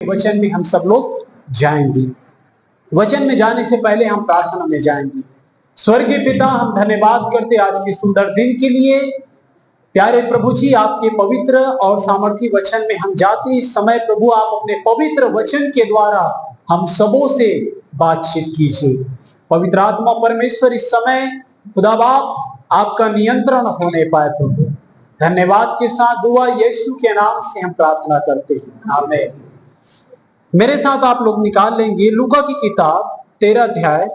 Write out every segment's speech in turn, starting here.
वचन में हम सब लोग जाएंगे। वचन में जाने से पहले हम प्रार्थना में जाएंगे। स्वर्गीय पिता, हम धन्यवाद करते आज के सुंदर दिन के लिए। प्यारे प्रभु जी, आपके पवित्र और सामर्थी वचन में हम जाते इस समय प्रभु आप अपने पवित्र वचन के द्वारा हम सबों से बातचीत कीजिए। पवित्र आत्मा परमेश्वर इस समय खुदा बाप आपका नियंत्रण होने पाए प्रभु। धन्यवाद के साथ दुआ यीशु के नाम से हम प्रार्थना करते हैं, आमीन। मेरे साथ आप लोग निकाल लेंगे लूका की किताब 13 अध्याय,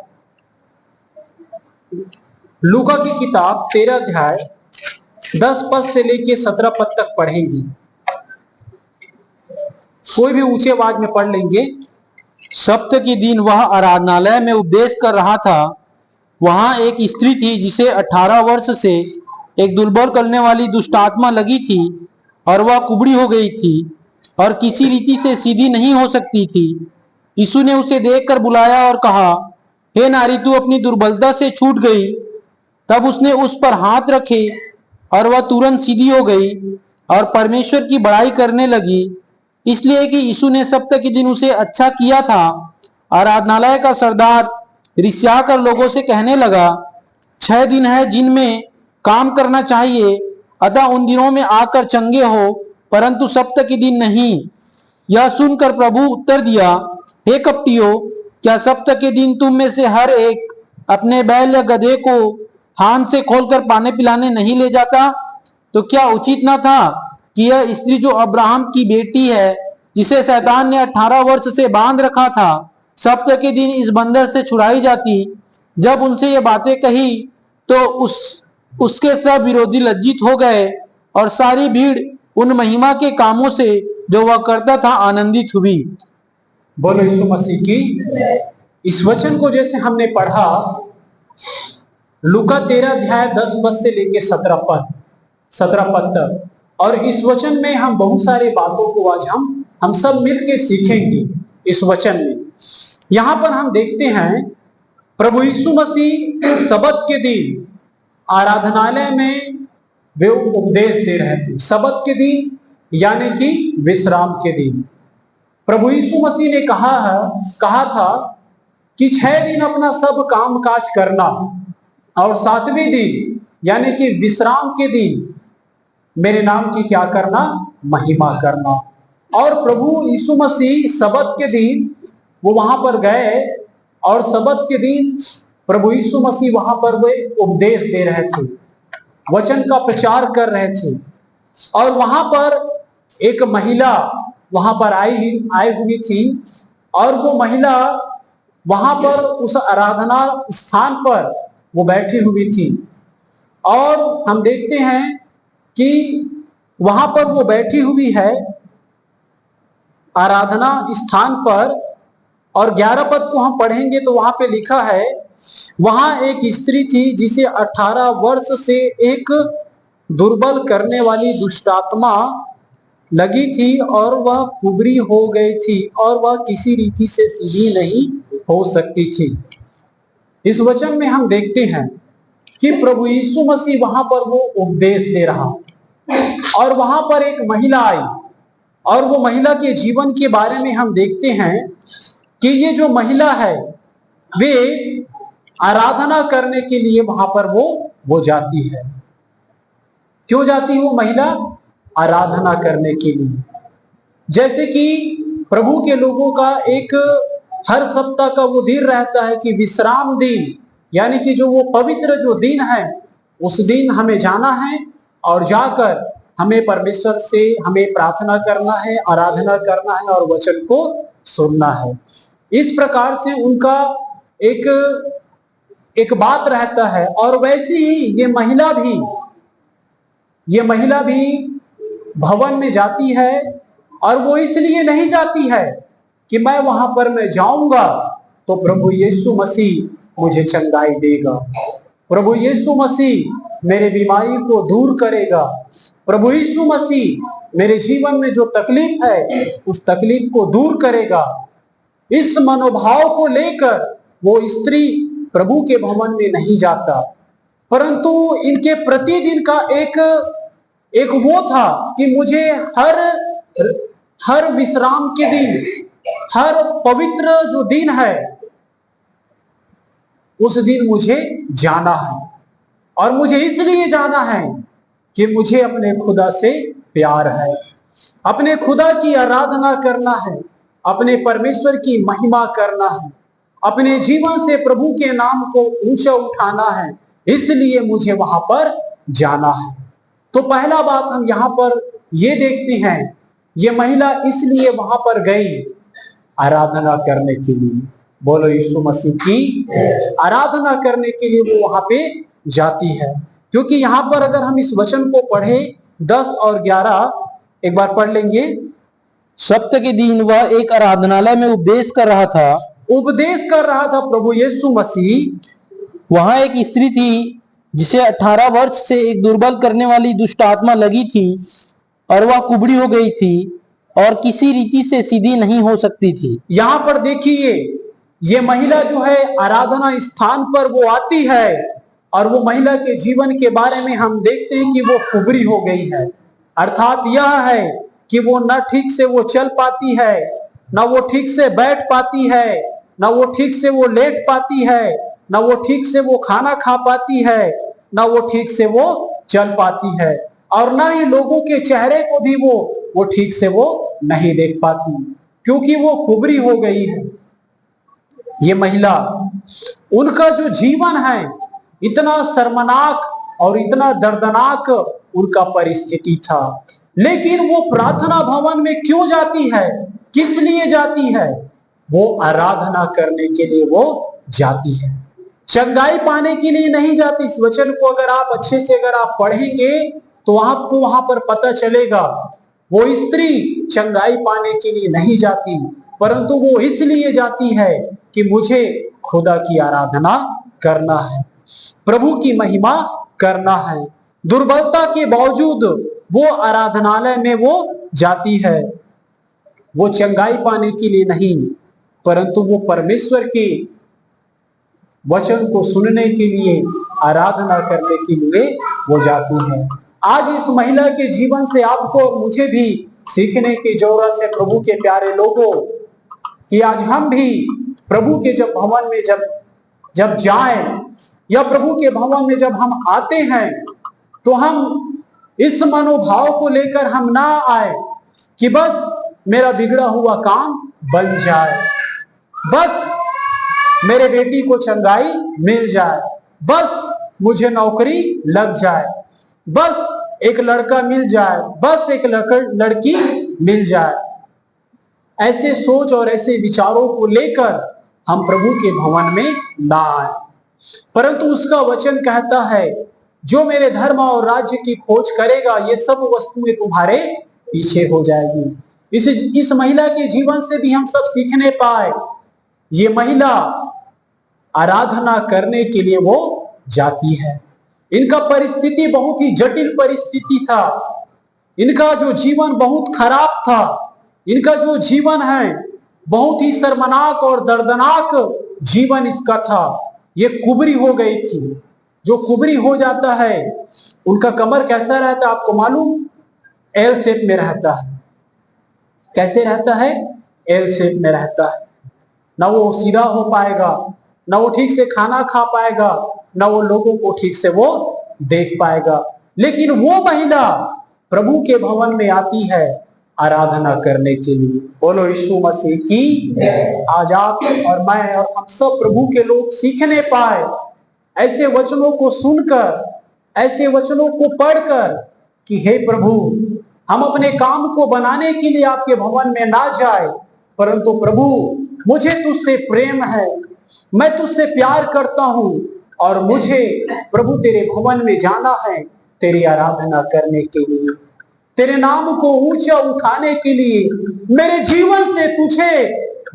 लूका की किताब 13 अध्याय 10 पद से लेके 17 पद तक पढ़ेंगे। कोई भी ऊंचे आवाज में पढ़ लेंगे। सप्त के दिन वह आराधनालय में उपदेश कर रहा था। वहां एक स्त्री थी जिसे 18 वर्ष से एक दुर्बल करने वाली दुष्टात्मा लगी थी और वह कुबड़ी हो गई थी और किसी रीति से सीधी नहीं हो सकती थी। यीशु ने उसे देखकर बुलाया और कहा, हे नारी, तू अपनी दुर्बलता से छूट गई। तब उसने उस पर हाथ रखे और वह तुरंत सीधी हो गई और परमेश्वर की बड़ाई करने लगी, इसलिए कि यीशु ने सप्ताह के दिन उसे अच्छा किया था। आराधनालय का सरदार रिसिया कर लोगों से कहने लगा, 6 दिन है जिनमें काम करना चाहिए, अतः उन दिनों में आकर चंगे हो, परंतु सप्ताह के दिन नहीं। यह सुनकर प्रभु उत्तर दिया, हे कपटियों, क्या सप्ताह के दिन तुम में से हर एक अपने बैल या गधे को थान से खोलकर पानी पिलाने नहीं ले जाता? तो क्या उचित न था कि यह स्त्री जो अब्राहम की बेटी है, जिसे शैतान ने 18 वर्ष से बांध रखा था, सप्ताह के दिन इस बंधन से छुड़ाई जाती? जब उनसे ये बातें कही तो उसके सब विरोधी लज्जित हो गए और सारी भीड़ उन महिमा के कामों से जो वह करता था आनंदित हुई। बोलो यीशु मसीह की। इस वचन को जैसे हमने पढ़ा, लूका 13 अध्याय 10 पद से लेके 17 पद तक, और इस वचन में हम बहुत सारी बातों को आज हम सब मिलकर सीखेंगे। इस वचन में यहां पर हम देखते हैं प्रभु यीशु मसीह सबत के दिन आराधनालय में वे उपदेश दे रहे थे। सबत के दिन यानी कि विश्राम के दिन प्रभु यीशु मसीह ने कहा था कि 6 दिन अपना सब काम काज करना और 7वें दिन यानी कि विश्राम के दिन मेरे नाम की क्या करना, महिमा करना। और प्रभु यीशु मसीह सबत के दिन वो वहां पर गए और सबत के दिन प्रभु यीशु मसीह वहां पर वे उपदेश दे रहे थे, वचन का प्रचार कर रहे थे। और वहां पर एक महिला वहां पर आई हुई थी, और वो महिला वहां पर उस आराधना स्थान पर वो बैठी हुई थी। और हम देखते हैं कि वहां पर वो बैठी हुई है आराधना स्थान पर, और 11 पद को हम पढ़ेंगे तो वहां पे लिखा है, वहां एक स्त्री थी जिसे 18 वर्ष से एक दुर्बल करने वाली दुष्टात्मा लगी थी और वह कुबरी हो गई थी और वह किसी रीति से सीधी नहीं हो सकती थी। इस वचन में हम देखते हैं कि प्रभु यीशु मसीह वहां पर वो उपदेश दे रहा, और वहां पर एक महिला आई, और वो महिला के जीवन के बारे में हम देखते हैं कि ये जो महिला है वे आराधना करने के लिए वहां पर वो जाती है। क्यों जाती है वो महिला? आराधना करने के लिए। जैसे कि प्रभु के लोगों का एक हर सप्ताह का वो दिन रहता है कि विश्राम दिन, यानी कि जो वो पवित्र जो दिन है, उस दिन हमें जाना है और जाकर हमें परमेश्वर से हमें प्रार्थना करना है, आराधना करना है और वचन को सुनना है। इस प्रकार से उनका एक बात रहता है। और वैसे ही ये महिला भी भवन में जाती है, और वो इसलिए नहीं जाती है कि मैं वहां पर मैं जाऊंगा तो प्रभु यीशु मसीह मुझे चंगाई देगा, प्रभु यीशु मसीह मेरे बीमारी को दूर करेगा, प्रभु यीशु मसीह मेरे जीवन में जो तकलीफ है उस तकलीफ को दूर करेगा। इस मनोभाव को लेकर वो स्त्री प्रभु के भवन में नहीं जाता, परंतु इनके प्रतिदिन का एक वो था कि मुझे हर विश्राम के दिन, हर पवित्र जो दिन है, उस दिन मुझे जाना है। और मुझे इसलिए जाना है कि मुझे अपने खुदा से प्यार है, अपने खुदा की आराधना करना है, अपने परमेश्वर की महिमा करना है, अपने जीवन से प्रभु के नाम को ऊंचा उठाना है, इसलिए मुझे वहां पर जाना है। तो पहला बात हम यहाँ पर ये देखते हैं, ये महिला इसलिए वहां पर गई आराधना करने के लिए। बोलो यीशु मसीह की आराधना करने के लिए वो वहां पे जाती है। क्योंकि यहाँ पर अगर हम इस वचन को पढ़े 10 और 11 एक बार पढ़ लेंगे। सप्त के दिन वह एक आराधनालय में उपदेश कर रहा था। उपदेश कर रहा था प्रभु यीशु मसीह। वहां एक स्त्री थी जिसे 18 वर्ष से एक दुर्बल करने वाली दुष्ट आत्मा लगी थी और वह कुबड़ी हो गई थी और किसी रीति से सीधी नहीं हो सकती थी। यहाँ पर देखिए, ये महिला जो है आराधना स्थान पर वो आती है और वो महिला के जीवन के बारे में हम देखते हैं कि वो कुबड़ी हो गई है। अर्थात यह है कि वो न ठीक से वो चल पाती है, न वो ठीक से बैठ पाती है, न वो ठीक से वो लेट पाती है, न वो ठीक से वो खाना खा पाती है, न वो ठीक से वो चल पाती है, और न ही लोगों के चेहरे को भी वो ठीक से वो नहीं देख पाती, क्योंकि वो कुबड़ी हो गई है। ये महिला, उनका जो जीवन है इतना शर्मनाक और इतना दर्दनाक उनका परिस्थिति था, लेकिन वो प्रार्थना भवन में क्यों जाती है, किस लिए जाती है? वो आराधना करने के लिए वो जाती है, चंगाई पाने के लिए नहीं जाती। इस वचन को अगर आप अच्छे से अगर आप पढ़ेंगे तो आपको वहां पर पता चलेगा, वो स्त्री चंगाई पाने के लिए नहीं जाती, परंतु वो इसलिए जाती है कि मुझे खुदा की आराधना करना है, प्रभु की महिमा करना है। दुर्बलता के बावजूद वो आराधनालय में वो जाती है, वो चंगाई पाने के लिए नहीं, परंतु वो परमेश्वर के वचन को सुनने के लिए, आराधना करने के लिए वो जाती है। आज इस महिला के जीवन से आपको मुझे भी सीखने की जरूरत है प्रभु के प्यारे लोगों, कि आज हम भी प्रभु के जब भवन में जब जाएं, या प्रभु के भवन में जब हम आते हैं, तो हम इस मनोभाव को लेकर हम ना आए कि बस मेरा बिगड़ा हुआ काम बन जाए, बस मेरे बेटी को चंगाई मिल जाए, बस मुझे नौकरी लग जाए, बस एक लड़का मिल जाए, बस एक लड़की मिल जाए। ऐसे सोच और ऐसे विचारों को लेकर हम प्रभु के भवन में ना आए, परंतु उसका वचन कहता है, जो मेरे धर्म और राज्य की खोज करेगा, ये सब वस्तुएं तुम्हारे पीछे हो जाएगी। इस महिला के जीवन से भी हम सब सीखने पाए। ये महिला आराधना करने के लिए वो जाती है। इनका परिस्थिति बहुत ही जटिल परिस्थिति था, इनका जो जीवन बहुत खराब था, इनका जो जीवन है बहुत ही शर्मनाक और दर्दनाक जीवन इसका था। ये कुबरी हो गई थी। जो कुबरी हो जाता है उनका कमर कैसा रहता है आपको मालूम? एल शेप में रहता है। कैसे रहता है? एल शेप में रहता है। ना वो सीधा हो पाएगा, ना वो ठीक से खाना खा पाएगा, ना वो लोगों को ठीक से वो देख पाएगा। लेकिन वो महिला प्रभु के भवन में आती है आराधना करने के लिए। बोलो यीशु मसीह की। आज आप और मैं और हम सब प्रभु के लोग सीखने पाए, ऐसे वचनों को सुनकर, ऐसे वचनों को पढ़कर, कि हे प्रभु, हम अपने काम को बनाने के लिए आपके भवन में ना जाए, परंतु प्रभु मुझे तुझसे प्रेम है, मैं तुझसे प्यार करता हूं और मुझे प्रभु तेरे भवन में जाना है तेरी आराधना करने के लिए, तेरे नाम को ऊंचा उठाने के लिए, मेरे जीवन से तुझे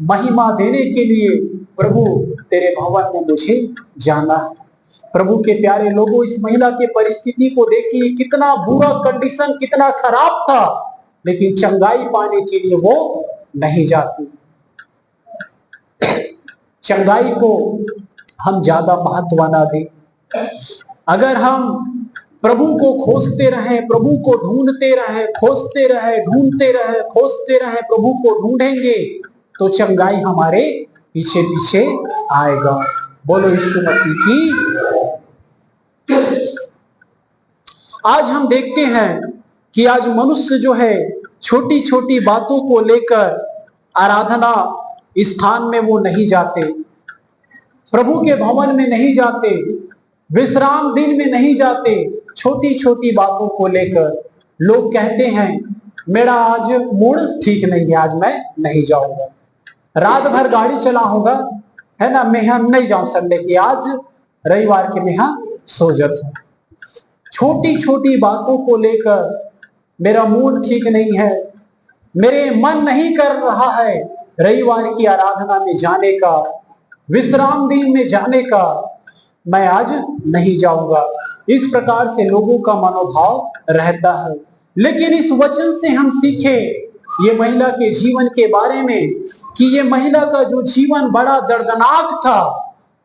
महिमा देने के लिए प्रभु तेरे भवन में मुझे जाना है। प्रभु के प्यारे लोगों, इस महिला के परिस्थिति को देखिए, कितना बुरा कंडीशन, कितना खराब था, लेकिन चंगाई पाने के लिए वो नहीं जाती। चंगाई को हम ज्यादा महत्व ना दें। अगर हम प्रभु को खोजते रहे, प्रभु को ढूंढते रहे, खोजते रहे, ढूंढते रहे, खोजते रहे, प्रभु को ढूंढेंगे तो चंगाई हमारे पीछे पीछे आएगा। बोलो यीशु मसीह की। आज हम देखते हैं कि आज मनुष्य जो है छोटी छोटी बातों को लेकर आराधना स्थान में वो नहीं जाते, प्रभु के भवन में नहीं जाते, विश्राम दिन में नहीं जाते। छोटी छोटी बातों को लेकर लोग कहते हैं मेरा आज मूड ठीक नहीं है, आज मैं नहीं जाऊंगा, रात भर गाड़ी चला होगा, है ना, मैं यहाँ नहीं जाऊं संडे की, आज रविवार के मैं यहाँ सो जाता हूं। छोटी छोटी बातों को लेकर मेरा मूड ठीक नहीं है, मेरे मन नहीं कर रहा है रविवार की आराधना में जाने का, विश्राम दिन में जाने का, मैं आज नहीं जाऊंगा। इस प्रकार से लोगों का मनोभाव रहता है। लेकिन इस वचन से हम सीखे ये महिला के जीवन के बारे में कि ये महिला का जो जीवन बड़ा दर्दनाक था,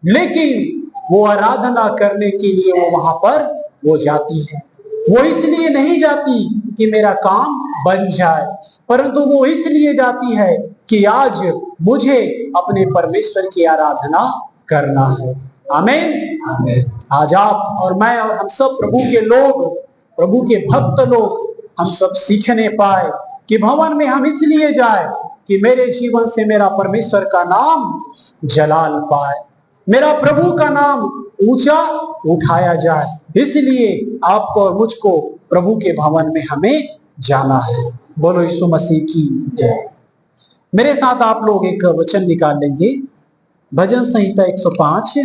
लेकिन वो आराधना करने के लिए वो वहां पर वो जाती है। वो इसलिए नहीं जाती कि मेरा काम बन जाए, परंतु वो इसलिए जाती है कि आज मुझे अपने परमेश्वर की आराधना करना है। आमीन। आज आप और मैं और हम सब प्रभु के लोग, प्रभु के भक्त लोग, हम सब सीखने पाए कि भवन में हम इसलिए जाए कि मेरे जीवन से मेरा परमेश्वर का नाम जलाल पाए, मेरा प्रभु का नाम ऊंचा उठाया जाए। इसलिए आपको और मुझको प्रभु के भवन में हमें जाना है। बोलो यीशु मसीह की जय। मेरे साथ आप लोग एक वचन निकाल लेंगे, भजन संहिता 105।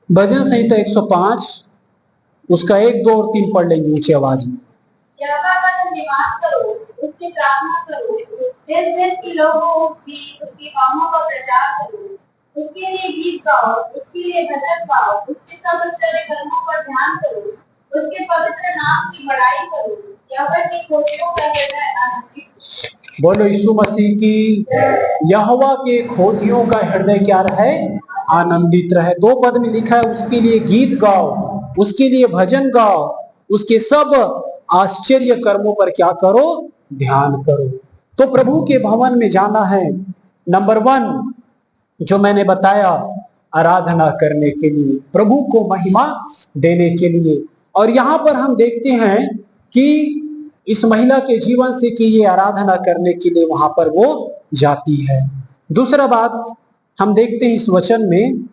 भजन संहिता 105 उसका 1, 2 और 3 पढ़ लेंगे ऊंची आवाज में। यहोवा का तुम निवास करो, उसकी प्रार्थना करो, देश देश के लोगों भी उसके कामों का प्रचार करो, उसके लिए गीत गाओ, उसके लिए भजन गाओ, उसके सब आश्चर्य कर्मों पर ध्यान करो, उसके पवित्र नाम की बड़ाई करो। यहोवा की खोजियों का हृदय आनंदित। बोलो यीशु मसीह की। यहोवा के खोजियों का हृदय क्या रहे? आनंदित रहे। 2 पद में लिखा है उसके लिए गीत गाओ, उसके लिए भजन गाओ, उसके सब आश्चर्य कर्मों पर क्या करो? ध्यान करो। तो प्रभु के भवन में जाना है, नंबर 1 जो मैंने बताया, आराधना करने के लिए, प्रभु को महिमा देने के लिए। और यहां पर हम देखते हैं कि इस महिला के जीवन से कि ये आराधना करने के लिए वहां पर वो जाती है। दूसरा बात हम देखते हैं इस वचन में,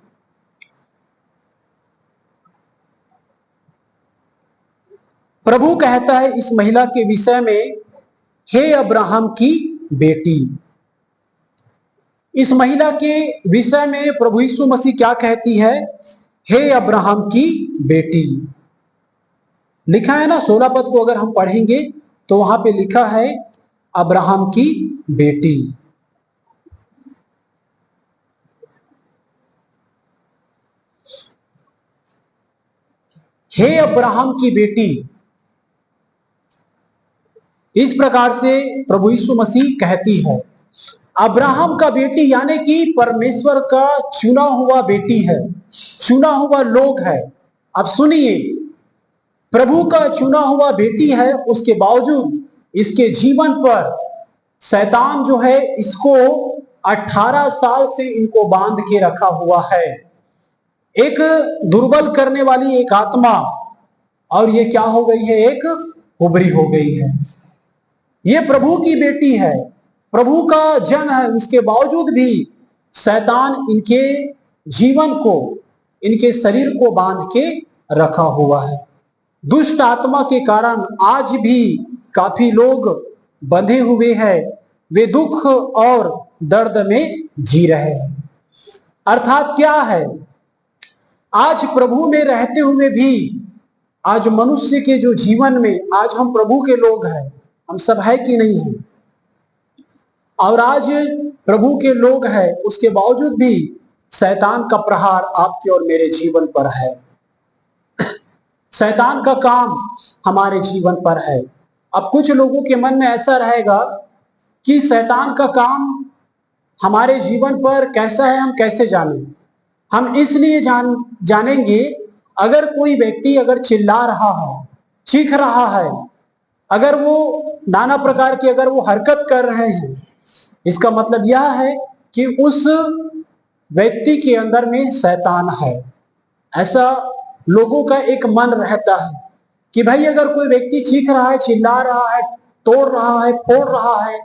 प्रभु कहता है इस महिला के विषय में, हे अब्राहम की बेटी। इस महिला के विषय में प्रभु यीशु मसीह क्या कहती है? हे अब्राहम की बेटी। लिखा है ना 16 पद को अगर हम पढ़ेंगे तो वहां पे लिखा है अब्राहम की बेटी। हे अब्राहम की बेटी, इस प्रकार से प्रभु यीशु मसीह कहती है। अब्राहम का बेटी यानी कि परमेश्वर का चुना हुआ बेटी है, चुना हुआ लोग है। अब सुनिए, प्रभु का चुना हुआ बेटी है, उसके बावजूद इसके जीवन पर शैतान जो है इसको 18 साल से इनको बांध के रखा हुआ है। एक दुर्बल करने वाली एक आत्मा, और ये क्या हो गई है? एक उबरी हो गई है। ये प्रभु की बेटी है, प्रभु का जन है, उसके बावजूद भी शैतान इनके जीवन को, इनके शरीर को बांध के रखा हुआ है। दुष्ट आत्मा के कारण आज भी काफी लोग बंधे हुए हैं, वे दुख और दर्द में जी रहे हैं। अर्थात क्या है? आज प्रभु में रहते हुए भी आज मनुष्य के जो जीवन में, आज हम प्रभु के लोग हैं, हम सब है कि नहीं है, और आज प्रभु के लोग हैं, उसके बावजूद भी शैतान का प्रहार आपके और मेरे जीवन पर है। शैतान का काम हमारे जीवन पर है। अब कुछ लोगों के मन में ऐसा रहेगा कि शैतान का काम हमारे जीवन पर कैसा है, हम कैसे जानें? हम इसलिए जानेंगे, अगर कोई व्यक्ति अगर चिल्ला रहा है, चीख रहा है, अगर वो नाना प्रकार की अगर वो हरकत कर रहे हैं, इसका मतलब यह है कि उस व्यक्ति के अंदर में शैतान है। ऐसा लोगों का एक मन रहता है कि भाई अगर कोई व्यक्ति चीख रहा है, चिल्ला रहा है, तोड़ रहा है, फोड़ रहा है,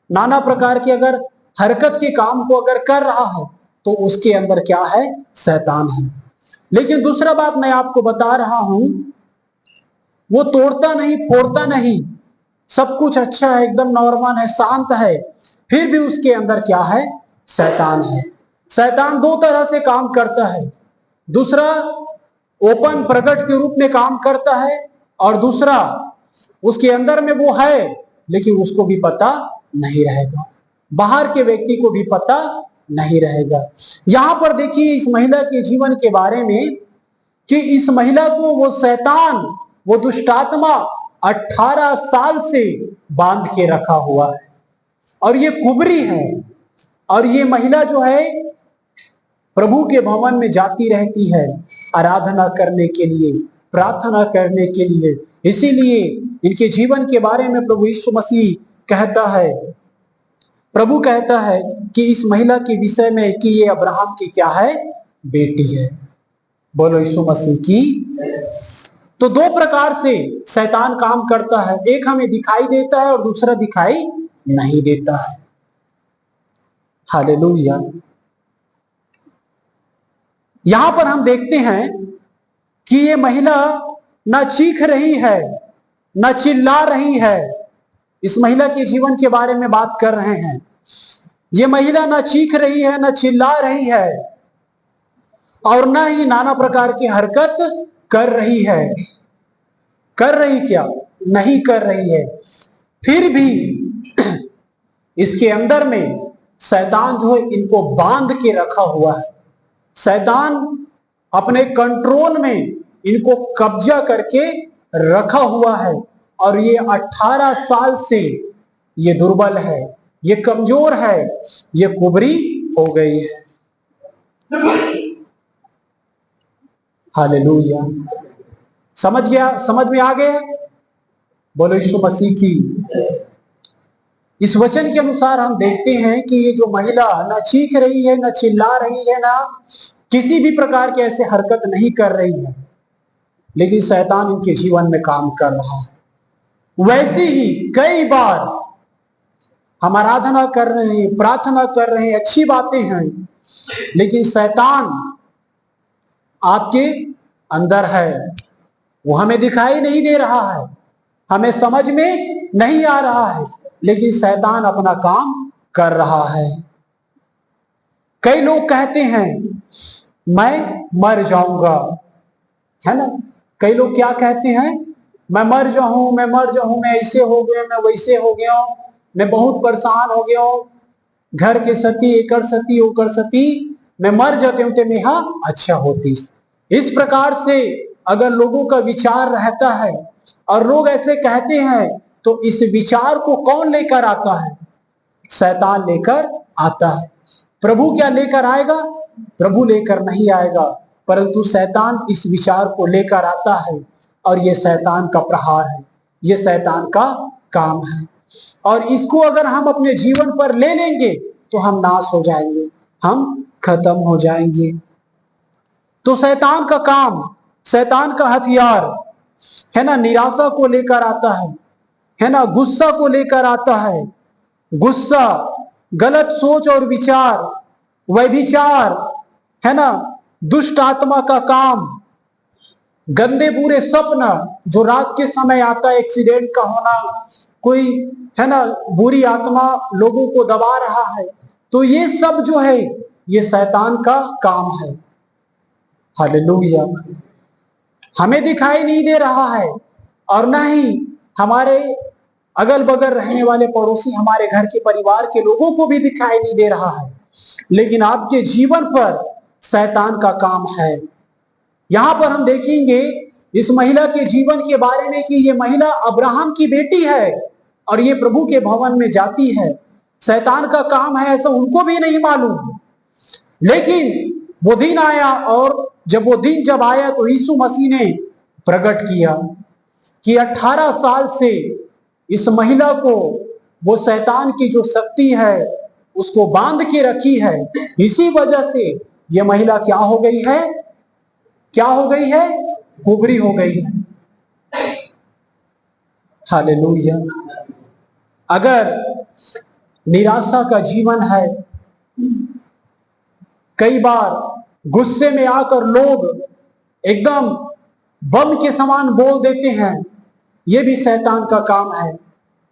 नाना प्रकार की अगर हरकत के काम को अगर कर रहा है, तो उसके अंदर क्या है? शैतान है। लेकिन दूसरा बात मैं आपको बता रहा हूं, वो तोड़ता नहीं, फोड़ता नहीं, सब कुछ अच्छा है, एकदम नॉर्मल है, शांत है, फिर भी उसके अंदर क्या है? शैतान है। शैतान दो तरह से काम करता है। दूसरा ओपन प्रकट के रूप में काम करता है, और दूसरा उसके अंदर में वो है लेकिन उसको भी पता नहीं रहेगा, बाहर के व्यक्ति को भी पता नहीं रहेगा। यहां पर देखिए इस महिला के जीवन के बारे में कि इस महिला को वो शैतान, वो दुष्टात्मा 18 साल से बांध के रखा हुआ है, और ये कुबरी है, और ये महिला जो है प्रभु के भवन में जाती रहती है आराधना करने के लिए, प्रार्थना करने के लिए। इसीलिए इनके जीवन के बारे में प्रभु यीशु मसीह कहता है, प्रभु कहता है कि इस महिला के विषय में कि ये अब्राहम की क्या है? बेटी है। बोलो यीशु मसीह की। तो दो प्रकार से शैतान काम करता है, एक हमें दिखाई देता है और दूसरा दिखाई नहीं देता है। हालेलुया। यहां पर हम देखते हैं कि ये महिला न चीख रही है, न चिल्ला रही है। इस महिला के जीवन के बारे में बात कर रहे हैं। ये महिला न चीख रही है, न चिल्ला रही है, और न ही नाना प्रकार की हरकत कर रही है। कर रही क्या? नहीं कर रही है। फिर भी इसके अंदर में शैतान जो है इनको बांध के रखा हुआ है। शैतान अपने कंट्रोल में इनको कब्जा करके रखा हुआ है, और ये 18 साल से ये दुर्बल है, ये कमजोर है, ये कुबरी हो गई है। हालेलुया। समझ गया? समझ में आ गया? बोलो यीशु मसीह की। इस वचन के अनुसार हम देखते हैं कि ये जो महिला न चीख रही है, न चिल्ला रही है, ना किसी भी प्रकार के ऐसे हरकत नहीं कर रही है, लेकिन शैतान इनके जीवन में काम कर रहा है। वैसे ही कई बार हम आराधना कर रहे हैं, प्रार्थना कर रहे हैं, अच्छी बातें हैं, लेकिन शैतान आपके अंदर है। वो हमें दिखाई नहीं दे रहा है, हमें समझ में नहीं आ रहा है, लेकिन शैतान अपना काम कर रहा है। कई लोग कहते हैं मैं मर जाऊंगा, है ना? कई लोग क्या कहते हैं? मैं मर जाऊं, मैं मर जाऊं, मैं ऐसे हो गया, मैं वैसे हो गया, मैं बहुत परेशान हो गया, घर के सती एकर सती ओकर सती, मैं मर जाते हूं तो मेरा अच्छा होती। इस प्रकार से अगर लोगों का विचार रहता है और लोग ऐसे कहते हैं, तो इस विचार को कौन लेकर आता है? शैतान लेकर आता है। प्रभु क्या लेकर आएगा? प्रभु लेकर नहीं आएगा, परंतु शैतान इस विचार को लेकर आता है, और ये शैतान का प्रहार है, ये शैतान का काम है। और इसको अगर हम अपने जीवन पर ले लेंगे तो हम नाश हो जाएंगे, हम खत्म हो जाएंगे। तो शैतान का काम, शैतान का हथियार है ना, निराशा को लेकर आता है ना, गुस्सा को लेकर आता है। गुस्सा, गलत सोच और विचार, व्यभिचार, है ना, दुष्ट आत्मा का काम, गंदे बुरे सपना जो रात के समय आता है, एक्सीडेंट का होना, कोई है ना बुरी आत्मा लोगों को दबा रहा है, तो ये सब जो है ये शैतान का काम है। हालेलुया। हमें दिखाई नहीं दे रहा है, और न ही हमारे अगल बगल रहने वाले पड़ोसी, हमारे घर के परिवार के लोगों को भी दिखाई नहीं दे रहा है, लेकिन आपके जीवन पर शैतान का काम है। यहां पर हम देखेंगे इस महिला के जीवन के बारे में कि ये महिला अब्राहम की बेटी है और ये प्रभु के भवन में जाती है। शैतान का काम है ऐसा उनको भी नहीं मालूम, लेकिन वो दिन आया और जब आया तो यीशु मसीह ने प्रकट किया कि 18 साल से इस महिला को वो शैतान की जो शक्ति है उसको बांध के रखी है। इसी वजह से ये महिला क्या हो गई है? क्या हो गई है? कुबरी हो गई है। हालेलुया। अगर निराशा का जीवन है, कई बार गुस्से में आकर लोग एकदम बम के समान बोल देते हैं, यह भी शैतान का काम है।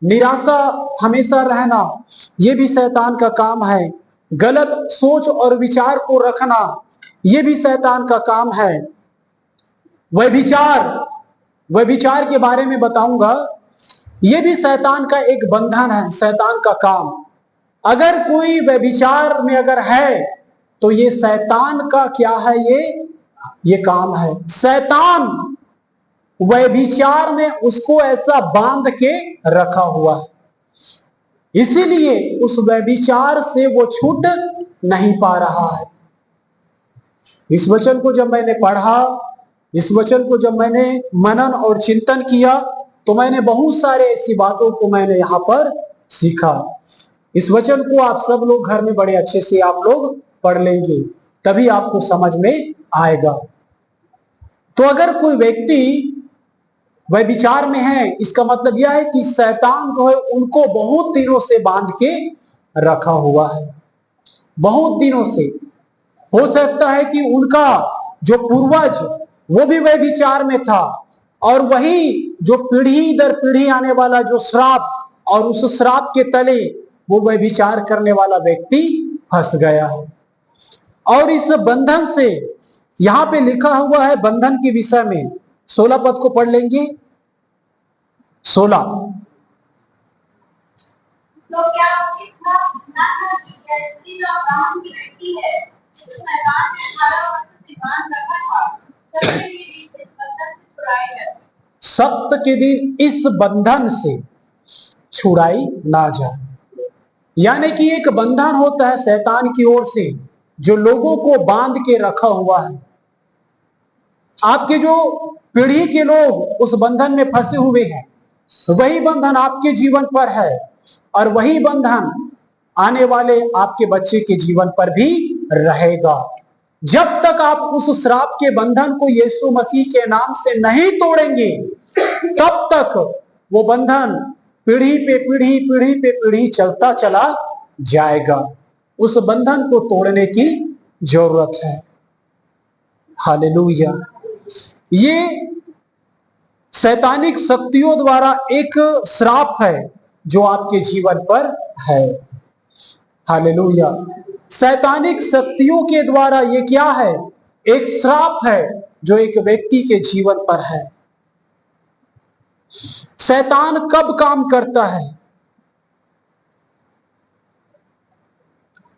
निराशा हमेशा रहना, यह भी शैतान का काम है। गलत सोच और विचार को रखना, यह भी शैतान का काम है। व्यभिचार के बारे में बताऊंगा, यह भी शैतान का एक बंधन है, शैतान का काम। अगर कोई व्यभिचार में अगर है तो ये शैतान का क्या है? ये काम है। शैतान व्यभिचार में उसको ऐसा बांध के रखा हुआ है, इसीलिए उस व्यभिचार से वो छूट नहीं पा रहा है। इस वचन को जब मैंने पढ़ा, इस वचन को जब मैंने मनन और चिंतन किया, तो मैंने बहुत सारे ऐसी बातों को मैंने यहाँ पर सीखा। इस वचन को आप सब लोग घर में बड़े अच्छे से आप लोग पढ़ लेंगे, तभी आपको समझ में आएगा। तो अगर कोई व्यक्ति व्यभिचार में है, इसका मतलब यह है कि शैतान जो है उनको बहुत दिनों से बांध के रखा हुआ है। बहुत दिनों से। हो सकता है कि उनका जो पूर्वज वो भी व्यभिचार में था, और वही जो पीढ़ी दर पीढ़ी आने वाला जो श्राप, और उस श्राप के तले वो व्यभिचार करने वाला व्यक्ति फंस गया है। और इस बंधन से यहां पे लिखा हुआ है बंधन के विषय में, 16 पद को पढ़ लेंगे। 16। तो क्या उचित था कि यह स्त्री जो अब्राहम की बेटी है, जिसे शैतान ने 18 वर्ष से बांध रखा था, सप्त के दिन इस बंधन से छुड़ाई ना जाए। यानी कि एक बंधन होता है शैतान की ओर से जो लोगों को बांध के रखा हुआ है। आपके जो पीढ़ी के लोग उस बंधन में फंसे हुए हैं, वही बंधन आपके जीवन पर है, और वही बंधन आने वाले आपके बच्चे के जीवन पर भी रहेगा। जब तक आप उस श्राप के बंधन को यीशु मसीह के नाम से नहीं तोड़ेंगे, तब तक वो बंधन पीढ़ी पे पीढ़ी चलता चला जाएगा। उस बंधन को तोड़ने की जरूरत है। हालेलुया। ये शैतानिक शक्तियों द्वारा एक श्राप है जो आपके जीवन पर है। हालेलुया। शैतानिक शक्तियों के द्वारा ये क्या है? एक श्राप है जो एक व्यक्ति के जीवन पर है। शैतान कब काम करता है?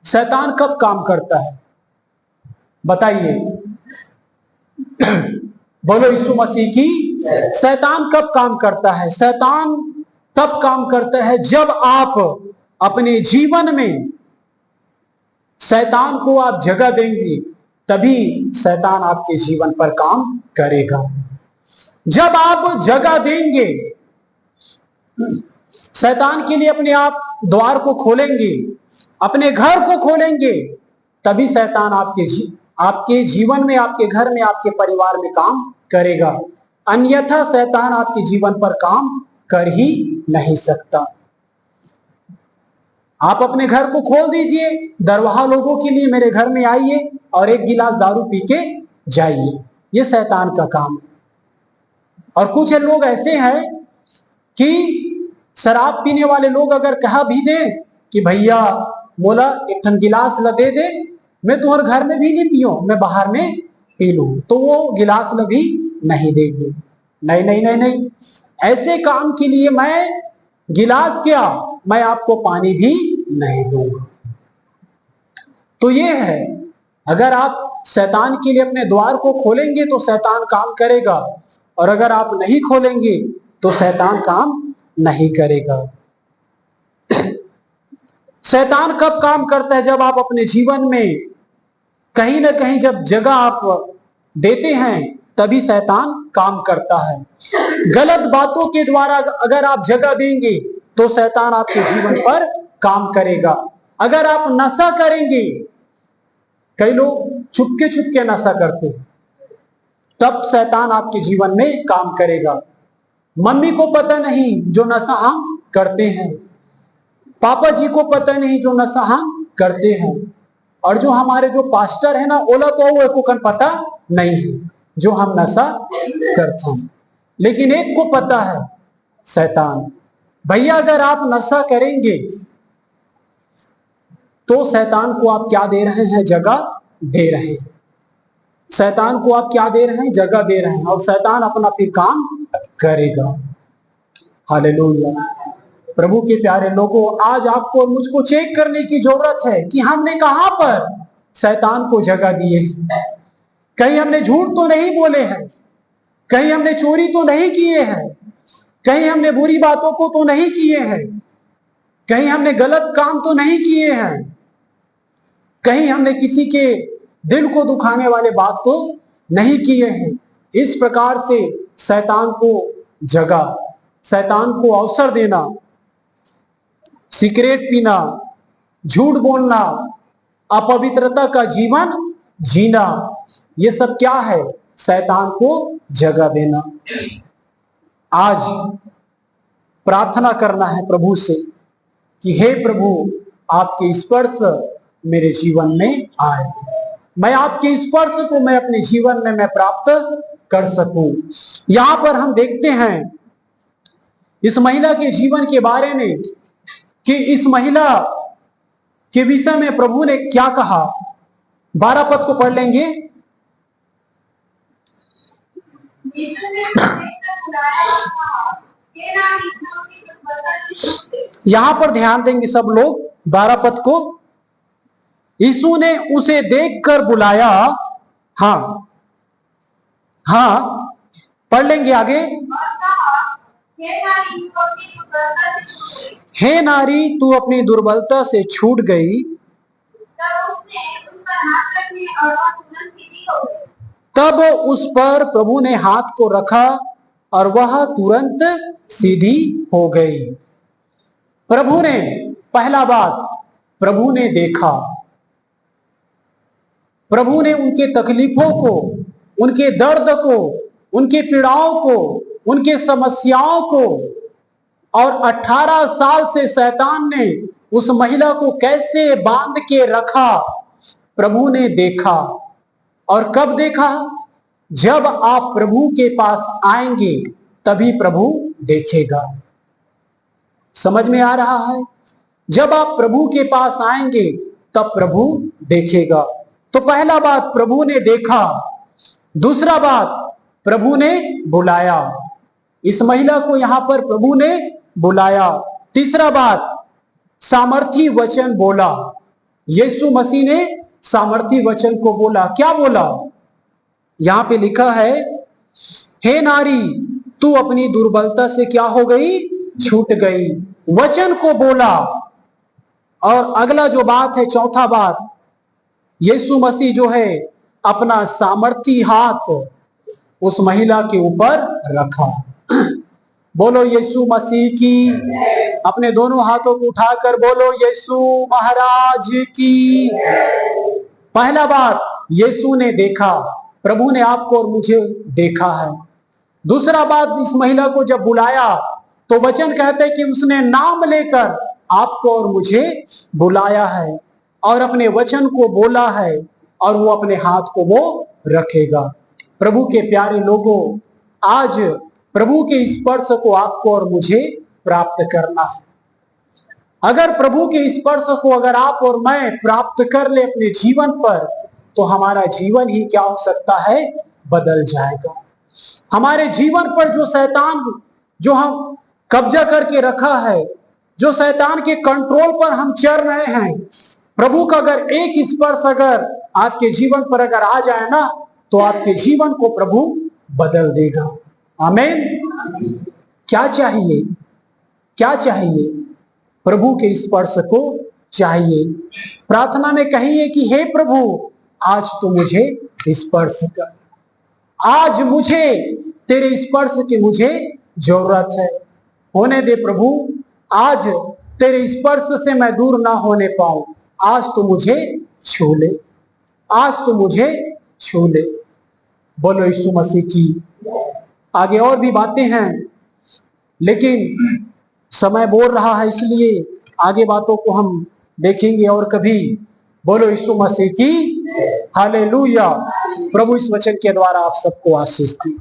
शैतान कब काम करता है बताइए? बोलो यीशु मसीह की। शैतान कब काम करता है? शैतान तब काम करता है जब आप अपने जीवन में शैतान को आप जगह देंगे, तभी शैतान आपके जीवन पर काम करेगा। जब आप जगह देंगे शैतान के लिए, अपने आप द्वार को खोलेंगे, अपने घर को खोलेंगे, तभी शैतान आपके जीवन में, आपके घर में, आपके परिवार में काम करेगा। अन्यथा शैतान आपके जीवन पर काम कर ही नहीं सकता। आप अपने घर को खोल दीजिए, दरवाहा लोगों के लिए मेरे घर में आइए और एक गिलास दारू पी के जाइए, ये शैतान का काम है। और कुछ लोग ऐसे हैं कि शराब पीने वाले लोग अगर कहा भी दे कि भैया बोला एक ठन गिलास ला दे दे, मैं तुम्हारे घर में भी नहीं पियो, मैं बाहर में पी लूं, तो वो गिलास ला भी नहीं देंगे। नहीं नहीं नहीं नहीं, ऐसे काम के लिए मैं गिलास क्या, मैं आपको पानी भी नहीं दूंगा। तो ये है, अगर आप शैतान के लिए अपने द्वार को खोलेंगे तो शैतान काम करेगा, और अगर आप नहीं खोलेंगे तो शैतान काम नहीं करेगा। शैतान कब काम करता है? जब आप अपने जीवन में कहीं ना कहीं जब जगह आप देते हैं तभी शैतान काम करता है। गलत बातों के द्वारा अगर आप जगह देंगे तो शैतान आपके जीवन पर काम करेगा। अगर आप नशा करेंगे, कई लोग चुपके नशा करते हैं, तब शैतान आपके जीवन में काम करेगा। मम्मी को पता नहीं जो नशा हम करते हैं, पापा जी को पता नहीं जो नशा हम करते हैं, और जो हमारे जो पास्टर है ना, ओला तो वो को पता नहीं है जो हम नशा करते हैं, लेकिन एक को पता है, शैतान। भैया अगर आप नशा करेंगे तो शैतान को आप क्या दे रहे हैं? जगह दे रहे हैं। शैतान को आप क्या दे रहे हैं? जगह दे रहे हैं, और शैतान अपना फिर काम करेगा। हालेलुया। प्रभु के प्यारे लोगों, आज आपको और मुझको चेक करने की जरूरत है कि हमने कहां पर शैतान को जगह दिए है। कहीं हमने झूठ तो नहीं बोले हैं, कहीं हमने चोरी तो नहीं किए हैं, कहीं हमने बुरी बातों को तो नहीं किए हैं, कहीं हमने गलत काम तो नहीं किए हैं, कहीं हमने किसी के दिल को दुखाने वाले बात तो नहीं किए हैं। इस प्रकार से शैतान को जगह, शैतान को अवसर देना, सिगरेट पीना, झूठ बोलना, अपवित्रता का जीवन जीना, ये सब क्या है? शैतान को जगह देना। आज प्रार्थना करना है प्रभु से कि हे प्रभु, आपके स्पर्श मेरे जीवन में आए, मैं आपके स्पर्श को मैं अपने जीवन में मैं प्राप्त कर सकूं। यहां पर हम देखते हैं इस महिला के जीवन के बारे में कि इस महिला के विषय में प्रभु ने क्या कहा। 12 पद को पढ़ लेंगे। यहां पर ध्यान देंगे सब लोग 12 पद को। यीशु ने उसे देखकर बुलाया। हाँ हाँ, पढ़ लेंगे आगे। हे नारी, तू अपनी दुर्बलता से छूट गई। तब उस पर प्रभु ने हाथ को रखा और वह तुरंत सीधी हो गई। प्रभु ने, पहला बात, प्रभु ने देखा, प्रभु ने उनके तकलीफों को, उनके दर्द को, उनके पीड़ाओं को, उनके समस्याओं को, और 18 साल से शैतान ने उस महिला को कैसे बांध के रखा, प्रभु ने देखा। और कब देखा? जब आप प्रभु के पास आएंगे तभी प्रभु देखेगा। समझ में आ रहा है? जब आप प्रभु के पास आएंगे तब प्रभु देखेगा। तो पहला बात, प्रभु ने देखा। दूसरा बात, प्रभु ने बुलाया। इस महिला को यहां पर प्रभु ने बुलाया। तीसरा बात, सामर्थी वचन बोला। यीशु मसीह ने सामर्थी वचन को बोला। क्या बोला? यहां पे लिखा है, हे नारी, तू अपनी दुर्बलता से क्या हो गई? छूट गई। वचन को बोला। और अगला जो बात है, चौथा बात, यीशु मसीह जो है अपना सामर्थी हाथ उस महिला के ऊपर रखा। बोलो यीशु मसीह की। अपने दोनों हाथों को उठाकर बोलो यीशु महाराज की। पहला बात, यीशु ने देखा, प्रभु ने आपको और मुझे देखा है। दूसरा बात, इस महिला को जब बुलाया तो वचन कहते हैं कि उसने नाम लेकर आपको और मुझे बुलाया है और अपने वचन को बोला है, और वो अपने हाथ को वो रखेगा। प्रभु के प्यारे लोगों, आज प्रभु के स्पर्श को आपको और मुझे प्राप्त करना है। अगर प्रभु के स्पर्श को अगर आप और मैं प्राप्त कर ले अपने जीवन पर, तो हमारा जीवन ही क्या हो सकता है? बदल जाएगा। हमारे जीवन पर जो शैतान, जो हम कब्जा करके रखा है, जो शैतान के कंट्रोल पर हम चल रहे हैं, प्रभु का अगर एक स्पर्श अगर आपके जीवन पर अगर आ जाए ना, तो आपके जीवन को प्रभु बदल देगा। आमीन। क्या चाहिए? क्या चाहिए? प्रभु के स्पर्श को चाहिए। प्रार्थना में कहिए कि हे प्रभु, आज तो मुझे स्पर्श कर, आज मुझे तेरे स्पर्श की मुझे जरूरत है। होने दे प्रभु, आज तेरे स्पर्श से मैं दूर ना होने पाऊं। आज तो मुझे छू ले, आज तो मुझे छू ले। बोलो यीशु मसीह की। आगे और भी बातें हैं, लेकिन समय बोल रहा है, इसलिए आगे बातों को हम देखेंगे और कभी। बोलो यीशु मसीह की हालेलुया। प्रभु इस वचन के द्वारा आप सबको आशीष दी।